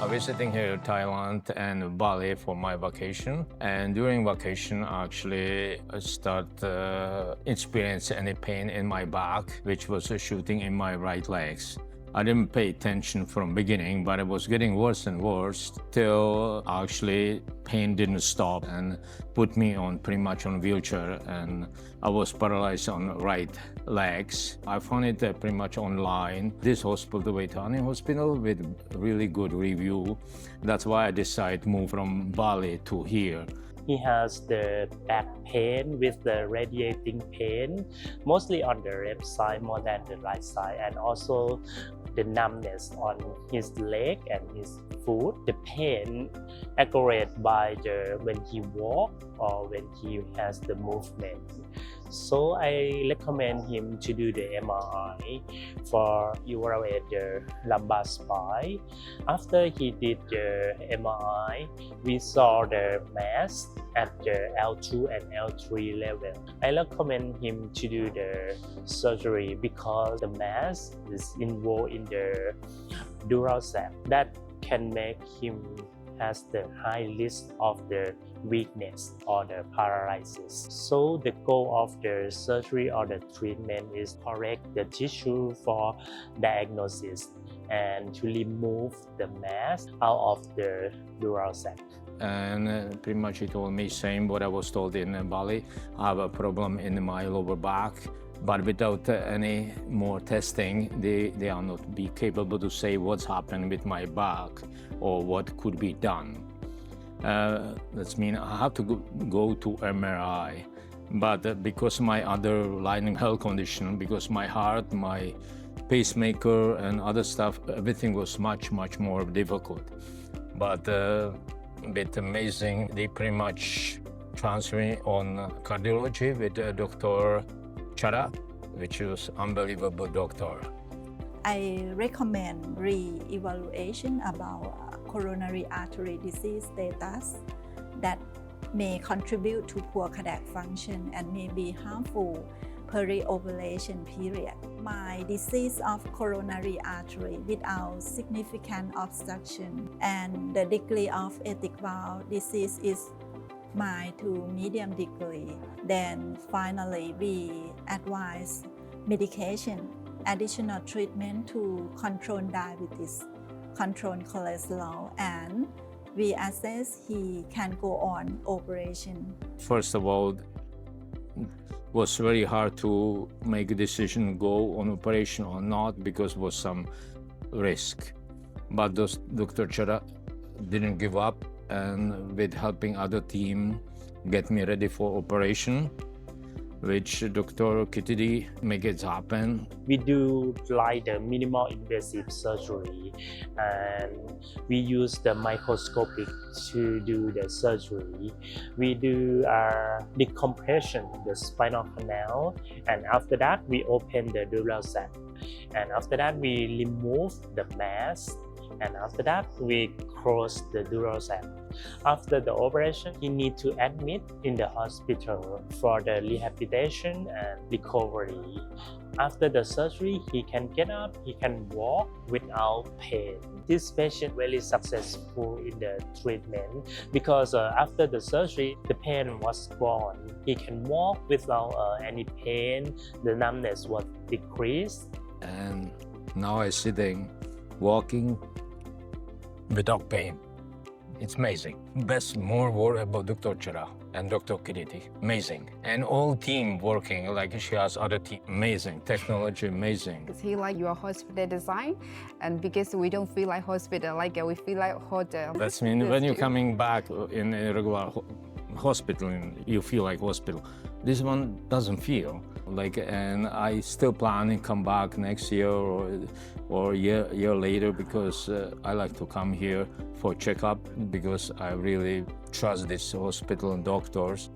visiting here Thailand and Bali for my vacation. And during vacation, actually, I start experience any pain in my back, which was shooting in my right legs. I didn't pay attention from beginning, but it was getting worse and worse till actually pain didn't stop and put me on pretty much on wheelchair, and I was paralyzed on right legs. I found it pretty much online. This hospital, the Vejthani Hospital, with really good review. That's why I decided to move from Bali to here. He has the back pain with the radiating pain, mostly on the left side more than the right side, and also the numbness on his leg and his foot. The pain aggravated by when he walks or when he has the movement. So I recommend him to do the MRI for evaluate the lumbar spine. After he did the MRI, we saw the mass at the L2 and L3 level. I recommend him to do the surgery because the mass is involved in the dural sac. That can make him has the high risk of the weakness or the paralysis. So the goal of the surgery or the treatment is correct the tissue for diagnosis and to remove the mass out of the dural sac. And pretty much he told me same what I was told in Bali. I have a problem in my lower back, but without any more testing, they are not be capable to say what's happened with my back or what could be done. That means I have to go to MRI, but because my underlying health condition, because my heart, my pacemaker and other stuff, everything was much more difficult. But a bit amazing, they pretty much transfer me on cardiology with Dr. Chada, which was unbelievable doctor. I recommend re-evaluation about coronary artery disease status that may contribute to poor cardiac function and may be harmful peri-operation period. My disease of coronary artery without significant obstruction and the degree of aortic valve disease is mild to medium degree. Then finally we advise medication, additional treatment to control diabetes, control cholesterol, and we assess he can go on operation. First of all, it was very hard to make a decision go on operation or not because was some risk. But Dr. Chada didn't give up, and with helping other team get me ready for operation, which Dr. Kittidate make it happen. We do like the minimal invasive surgery, and we use the microscopic to do the surgery. We do decompression the spinal canal, and after that we open the dural sac, and after that we remove the mass, and after that we close the dural sac. After the operation, he needs to admit in the hospital for the rehabilitation and recovery. After the surgery, he can get up, he can walk without pain. This patient very successful in the treatment because after the surgery, the pain was gone. He can walk without any pain. The numbness was decreased. And now I'm sitting, walking without pain. It's amazing. Best more word about Dr. Chada and Dr. Kittidate. Amazing. And all team working, like she has other team. Amazing. Technology, amazing. He like your hospital design, and because we don't feel like hospital, like we feel like hotel. That's mean when you're coming back in a regular hospital, you feel like hospital. This one doesn't feel like, and I still plan to come back next year or year later because I like to come here for checkup because I really trust this hospital and doctors.